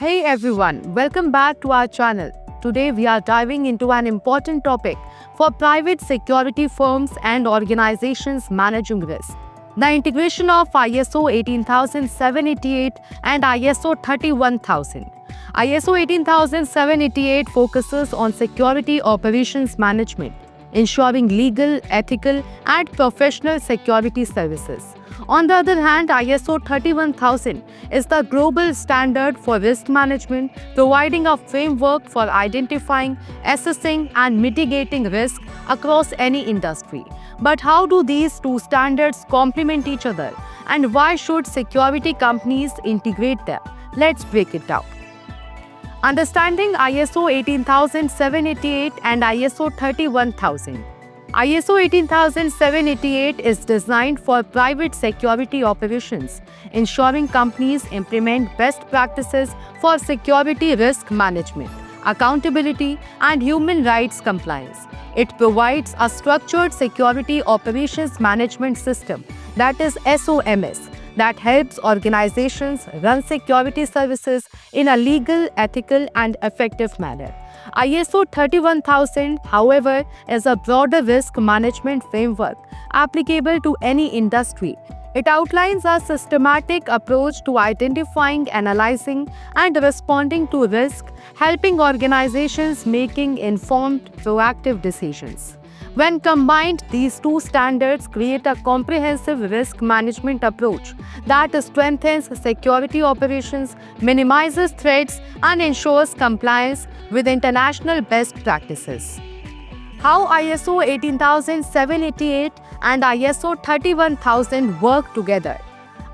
Hey everyone, welcome back to our channel. Today we are diving into an important topic for private security firms and organizations managing risk. The integration of ISO 18788 and ISO 31000. ISO 18788 focuses on security operations management, ensuring legal, ethical, and professional security services. On the other hand, ISO 31000 is the global standard for risk management, providing a framework for identifying, assessing, and mitigating risk across any industry. But how do these two standards complement each other? And why should security companies integrate them? Let's break it down. Understanding ISO 18788 and ISO 31000. ISO 18788 is designed for private security operations, ensuring companies implement best practices for security risk management, accountability, and human rights compliance. It provides a structured security operations management system, that is SOMS, that helps organizations run security services in a legal, ethical, and effective manner. ISO 31000, however, is a broader risk management framework applicable to any industry. It outlines a systematic approach to identifying, analyzing, and responding to risk, helping organizations making informed, proactive decisions. When combined, these two standards create a comprehensive risk management approach that strengthens security operations, minimizes threats, and ensures compliance with international best practices. How ISO 18788 and ISO 31000 work together.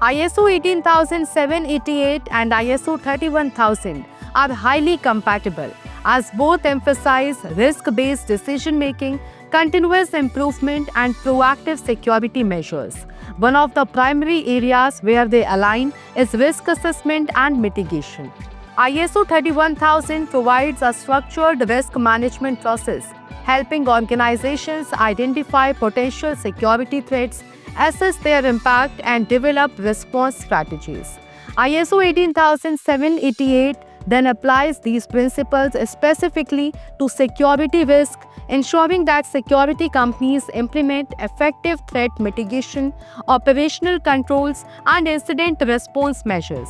ISO 18788 and ISO 31000 are highly compatible as both emphasize risk-based decision-making, continuous improvement, and proactive security measures. One of the primary areas where they align is risk assessment and mitigation. ISO 31000 provides a structured risk management process, helping organizations identify potential security threats, assess their impact, and develop response strategies. ISO 18788 then applies these principles specifically to security risk, ensuring that security companies implement effective threat mitigation, operational controls, and incident response measures.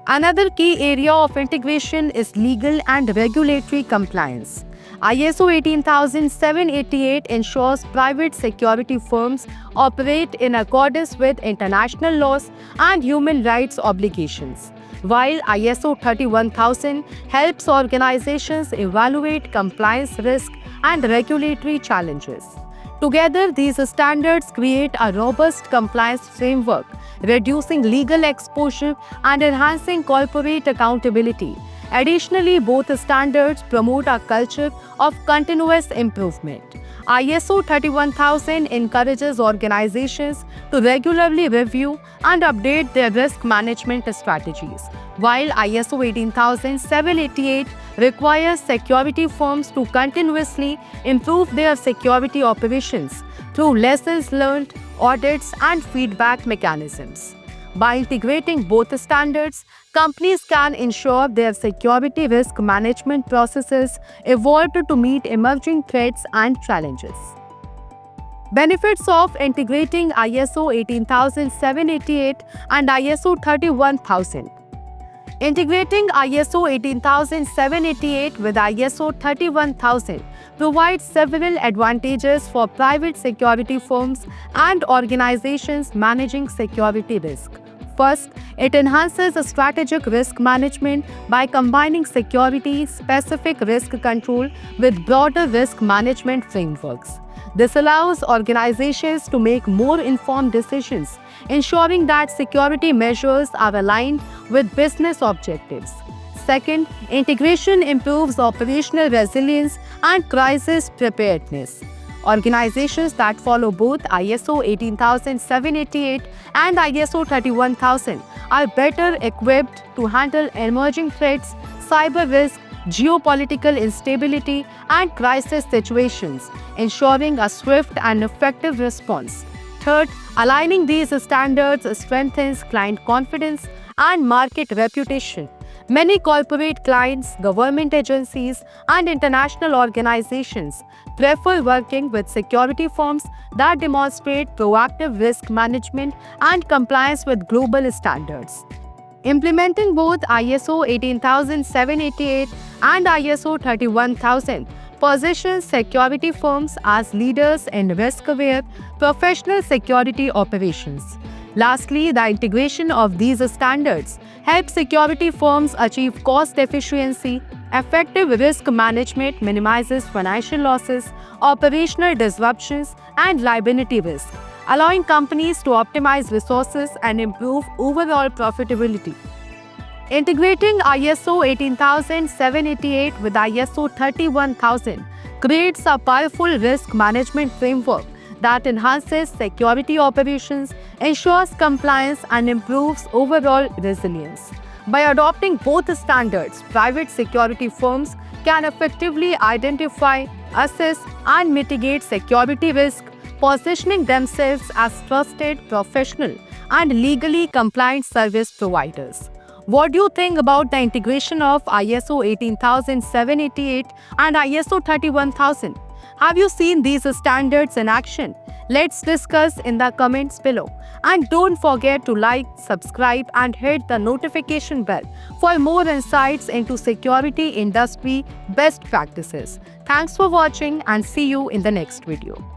Another key area of integration is legal and regulatory compliance. ISO 18788 ensures private security firms operate in accordance with international laws and human rights obligations, while ISO 31000 helps organizations evaluate compliance risk and regulatory challenges. Together, these standards create a robust compliance framework, reducing legal exposure and enhancing corporate accountability. Additionally, both standards promote a culture of continuous improvement. ISO 31000 encourages organizations to regularly review and update their risk management strategies, while ISO 18788 requires security firms to continuously improve their security operations through lessons learned, audits, and feedback mechanisms. By integrating both standards, companies can ensure their security risk management processes evolve to meet emerging threats and challenges. Benefits of integrating ISO 18788 and ISO 31000. Integrating ISO 18788 with ISO 31000 provides several advantages for private security firms and organizations managing security risk. First, it enhances strategic risk management by combining security-specific risk control with broader risk management frameworks. This allows organizations to make more informed decisions, ensuring that security measures are aligned with business objectives. Second, integration improves operational resilience and crisis preparedness. Organizations that follow both ISO 18788 and ISO 31000 are better equipped to handle emerging threats, cyber risk, geopolitical instability, and crisis situations, ensuring a swift and effective response. Third, aligning these standards strengthens client confidence and market reputation. Many corporate clients, government agencies, and international organizations prefer working with security firms that demonstrate proactive risk management and compliance with global standards. Implementing both ISO 18788 and ISO 31000 positions security firms as leaders in risk-aware, professional security operations. Lastly, the integration of these standards helps security firms achieve cost efficiency, effective risk management minimizes financial losses, operational disruptions, and liability risk, allowing companies to optimize resources and improve overall profitability. Integrating ISO 18788 with ISO 31000 creates a powerful risk management framework that enhances security operations, ensures compliance, and improves overall resilience. By adopting both standards, private security firms can effectively identify, assess, and mitigate security risk, positioning themselves as trusted, professional, and legally compliant service providers. What do you think about the integration of ISO 18788 and ISO 31000? Have you seen these standards in action? Let's discuss in the comments below. And don't forget to like, subscribe, and hit the notification bell for more insights into security industry best practices. Thanks for watching and see you in the next video.